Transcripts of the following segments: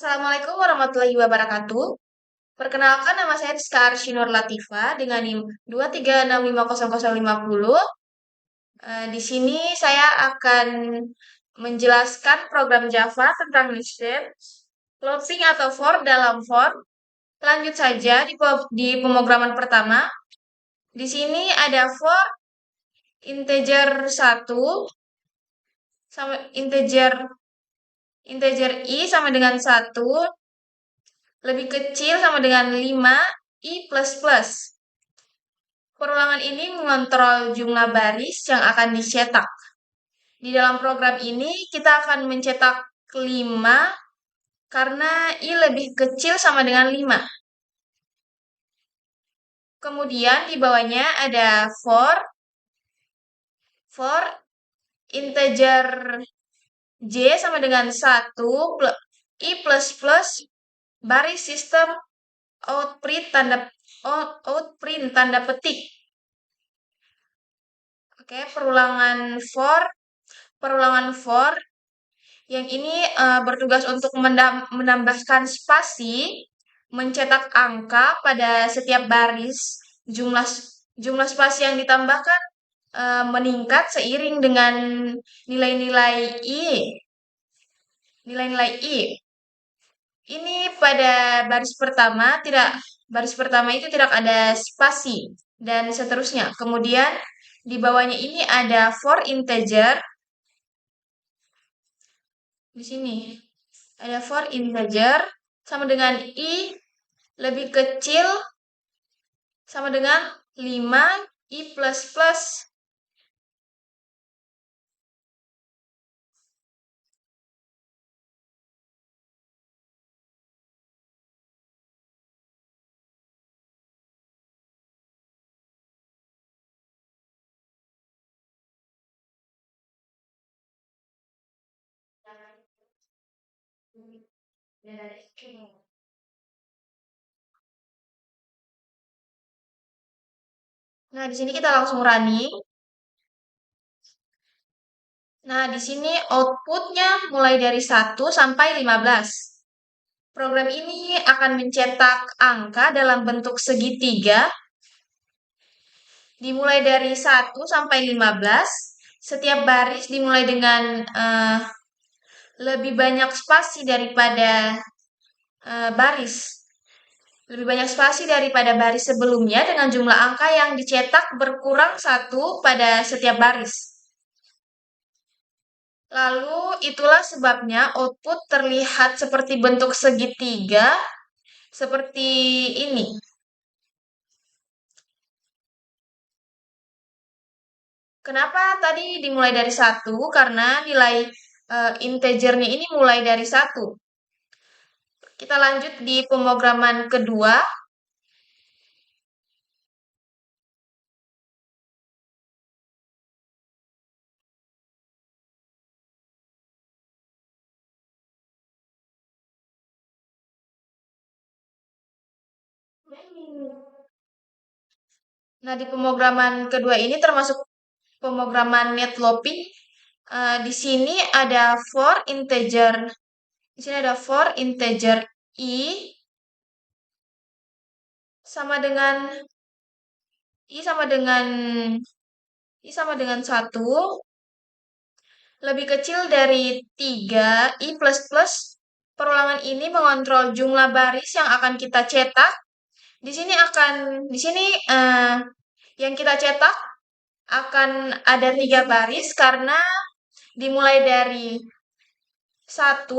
Assalamualaikum warahmatullahi wabarakatuh. Perkenalkan, nama saya Rizka Arsynur Latifa dengan NIM 2365050. Di sini saya akan menjelaskan program Java tentang listed, looping atau for dalam for. Lanjut saja di pemrograman pertama. Di sini ada for integer 1 sama integer i sama dengan 1 lebih kecil sama dengan 5 i plus plus. Perulangan ini mengontrol jumlah baris yang akan dicetak. Di dalam program ini kita akan mencetak 5 karena i lebih kecil sama dengan 5. Kemudian di bawahnya ada for integer j sama dengan 1 i plus plus baris sistem outprint tanda petik. Oke, perulangan for yang ini bertugas untuk menambahkan spasi, mencetak angka pada setiap baris. Jumlah spasi yang ditambahkan meningkat seiring dengan nilai-nilai i. Nilai-nilai i. Ini pada baris pertama itu tidak ada spasi dan seterusnya. Kemudian di bawahnya ini ada for integer. Di sini ada for integer sama dengan i lebih kecil sama dengan 5 i plus plus. Nah, di sini kita langsung running. Nah, di sini outputnya mulai dari 1 sampai 15. Program ini akan mencetak angka dalam bentuk segitiga dimulai dari 1 sampai 15. Setiap baris dimulai dengan lebih banyak spasi daripada baris. Lebih banyak spasi daripada baris sebelumnya dengan jumlah angka yang dicetak berkurang 1 pada setiap baris. Lalu itulah sebabnya output terlihat seperti bentuk segitiga seperti ini. Kenapa tadi dimulai dari 1? Karena nilai integernya ini mulai dari 1. Kita lanjut di pemrograman kedua. Nah, di pemrograman kedua ini termasuk pemrograman netloping. Di sini ada for integer. Di sini ada for integer i sama dengan i sama dengan i sama dengan 1 lebih kecil dari 3 i plus plus. Perulangan ini mengontrol jumlah baris yang akan kita cetak. Di sini yang kita cetak akan ada 3 baris karena dimulai dari 1,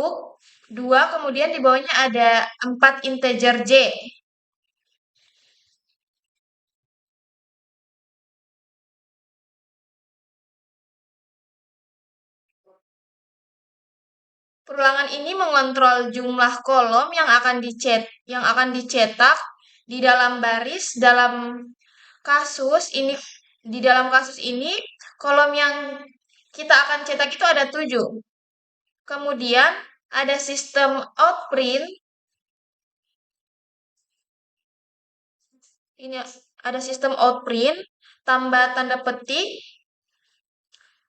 2, kemudian di bawahnya ada 4 integer j. Perulangan ini mengontrol jumlah kolom yang akan dicetak di dalam baris. Di dalam kasus ini kolom yang kita akan cetak itu ada 7. Kemudian ada sistem outprint. Ini ada sistem outprint tambah tanda petik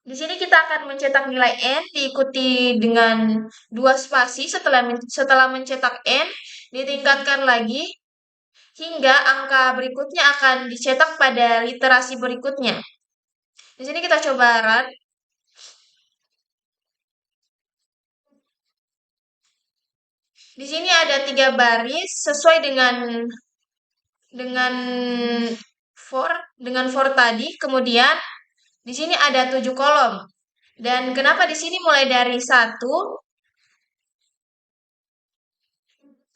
Di sini kita akan mencetak nilai n diikuti dengan dua spasi setelah mencetak n ditingkatkan lagi hingga angka berikutnya akan dicetak pada literasi berikutnya. Di sini kita coba run. Di sini ada 3 baris sesuai dengan for tadi. Kemudian di sini ada 7 kolom. Dan kenapa di sini mulai dari 1?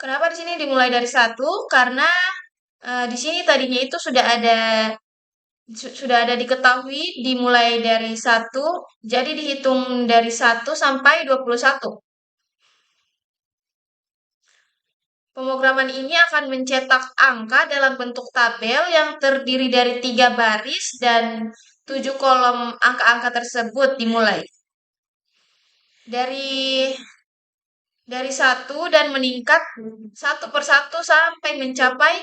Kenapa di sini dimulai dari 1? Karena di sini tadinya itu sudah ada diketahui dimulai dari 1, jadi dihitung dari 1 sampai 21. Pemrograman ini akan mencetak angka dalam bentuk tabel yang terdiri dari 3 baris dan 7 kolom angka-angka tersebut dimulai. Dari 1 dan meningkat satu per satu sampai mencapai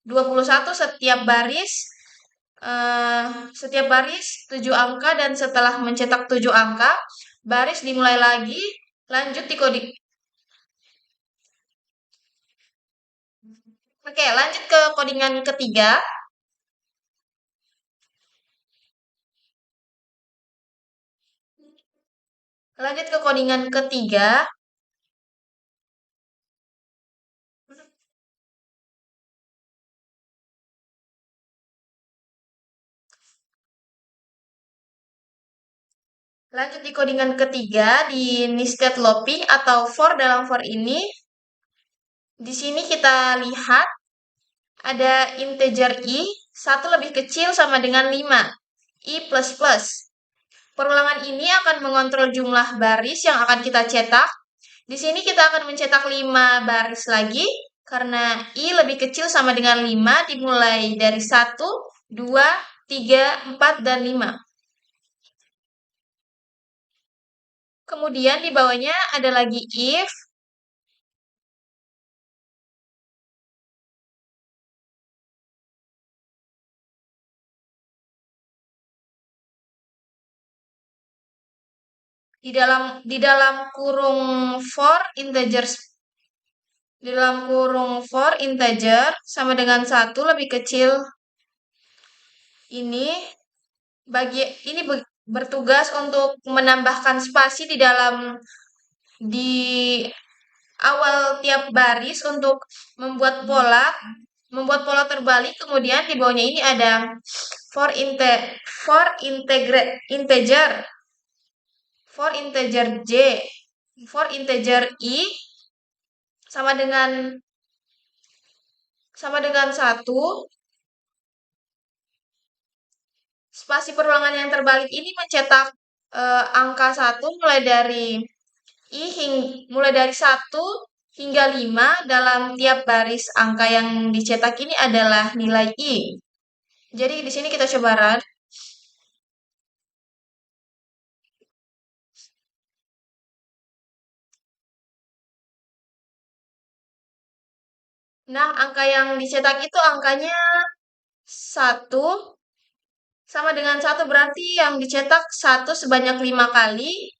21 setiap baris 7 angka, dan setelah mencetak 7 angka, baris dimulai lagi, lanjut di kode. Oke, lanjut ke codingan ketiga. Lanjut ke codingan ketiga. Lanjut di codingan ketiga di nested looping atau for dalam for ini. Di sini kita lihat ada integer i, 1 lebih kecil sama dengan 5, i plus plus. Perulangan ini akan mengontrol jumlah baris yang akan kita cetak. Di sini kita akan mencetak 5 baris lagi, karena i lebih kecil sama dengan 5 dimulai dari 1, 2, 3, 4, dan 5. Kemudian di bawahnya ada lagi if. Di dalam kurung for integer sama dengan 1 lebih kecil ini bertugas untuk menambahkan spasi di awal tiap baris untuk membuat pola terbalik. Kemudian di bawahnya ini ada integer j, for integer i sama dengan 1. Spasi perulangan yang terbalik ini mencetak angka 1 mulai dari 1 hingga 5. Dalam tiap baris angka yang dicetak ini adalah nilai i. Jadi di sini kita coba run. Nah, angka yang dicetak itu angkanya 1 sama dengan 1, berarti yang dicetak 1 sebanyak 5 kali.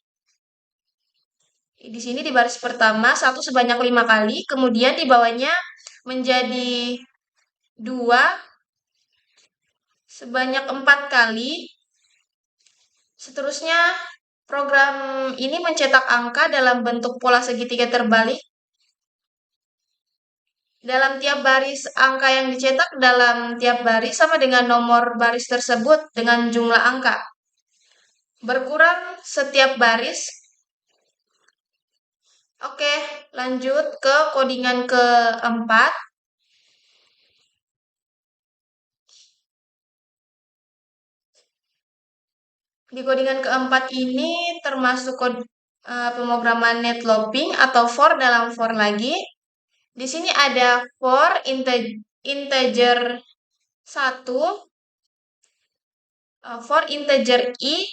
Di sini di baris pertama 1 sebanyak 5 kali, kemudian di bawahnya menjadi 2 sebanyak 4 kali. Seterusnya program ini mencetak angka dalam bentuk pola segitiga terbalik. Dalam tiap baris angka yang dicetak dalam tiap baris sama dengan nomor baris tersebut dengan jumlah angka. Berkurang setiap baris. Oke, lanjut ke codingan keempat. Di codingan keempat ini termasuk pemrograman netlooping atau for dalam for lagi. Di sini ada for integer 1, for integer i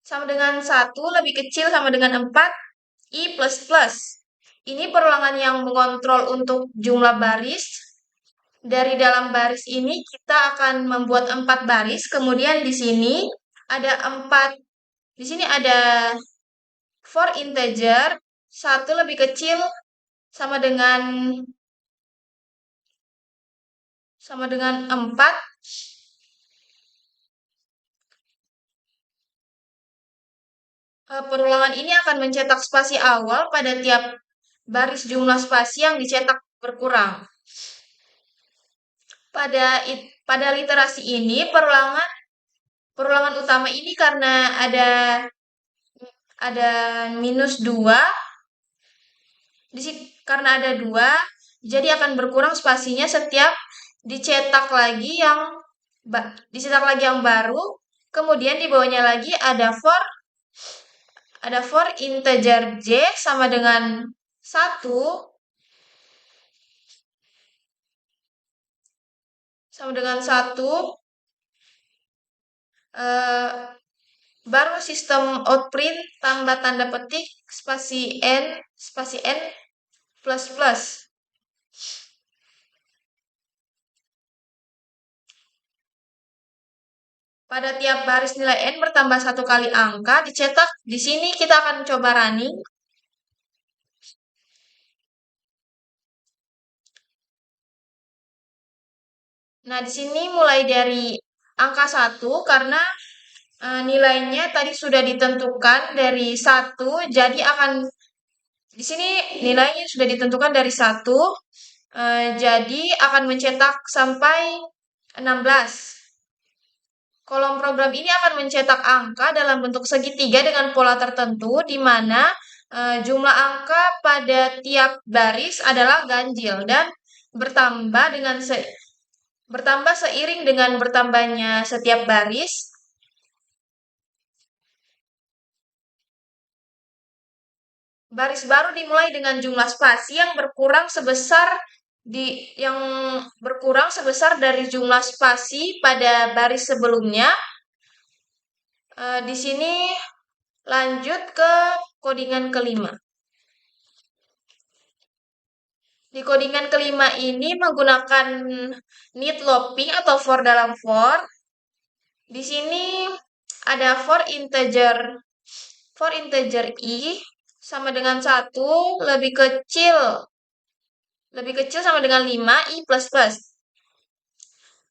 sama dengan 1 lebih kecil sama dengan 4, i plus plus. Ini perulangan yang mengontrol untuk jumlah baris. dari dalam baris ini kita akan membuat 4 baris, kemudian di sini ada 4, di sini ada for integer, 1 lebih kecil sama dengan 4. Perulangan ini akan mencetak spasi awal pada tiap baris jumlah spasi yang dicetak berkurang. Pada literasi ini perulangan utama ini karena ada minus 2, karena ada 2, jadi akan berkurang spasinya setiap dicetak lagi yang baru. Kemudian di bawahnya lagi ada for integer j sama dengan 1 eh, baru sistem outprint tambah tanda petik spasi n plus plus. Pada tiap baris nilai n bertambah 1 kali angka dicetak. Di sini kita akan coba running. Nah, di sini mulai dari angka 1 karena nilainya tadi sudah ditentukan dari 1, jadi di sini nilainya sudah ditentukan dari 1, jadi akan mencetak sampai 16. Kolom program ini akan mencetak angka dalam bentuk segitiga dengan pola tertentu, di mana jumlah angka pada tiap baris adalah ganjil dan bertambah seiring dengan bertambahnya setiap baris. Baris baru dimulai dengan jumlah spasi yang berkurang sebesar dari jumlah spasi pada baris sebelumnya. Di sini lanjut ke codingan kelima. Di codingan kelima ini menggunakan need looping atau for dalam for. Di sini ada for integer i sama dengan 1 lebih kecil sama dengan 5 i plus plus.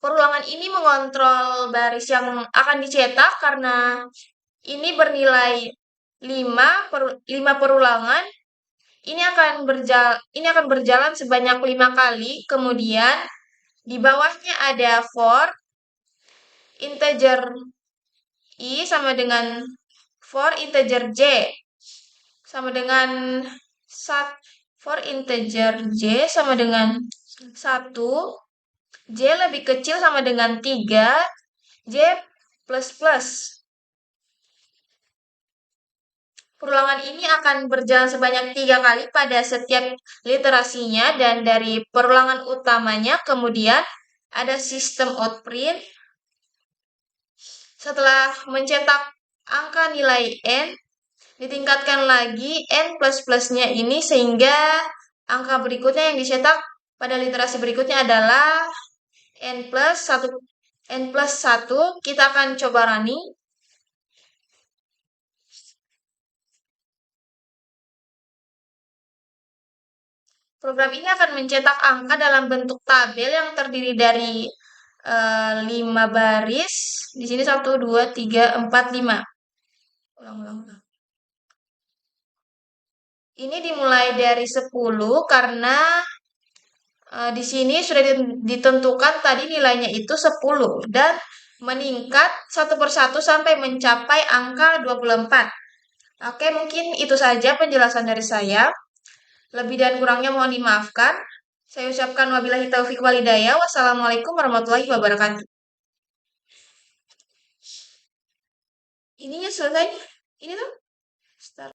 Perulangan ini mengontrol baris yang akan dicetak karena ini bernilai 5 perulangan. Ini akan berjalan sebanyak 5 kali. Kemudian di bawahnya ada for integer i sama dengan for integer j sama dengan for integer j sama dengan 1, j lebih kecil sama dengan 3, j plus plus. Perulangan ini akan berjalan sebanyak 3 kali pada setiap literasinya, dan dari perulangan utamanya kemudian ada sistem outprint. Setelah mencetak angka nilai n, ditingkatkan lagi n plus plusnya ini sehingga angka berikutnya yang dicetak pada literasi berikutnya adalah n plus 1. Kita akan coba running. Program ini akan mencetak angka dalam bentuk tabel yang terdiri dari 5 baris. Di sini 1, 2, 3, 4, 5. Ulang. Ini dimulai dari 10 karena di sini sudah ditentukan tadi nilainya itu 10 dan meningkat satu persatu sampai mencapai angka 24. Oke, mungkin itu saja penjelasan dari saya. Lebih dan kurangnya mohon dimaafkan. Saya ucapkan wabillahi taufiq walhidayah. Wassalamualaikum warahmatullahi wabarakatuh. Ininya selesai. Ini tuh. Start.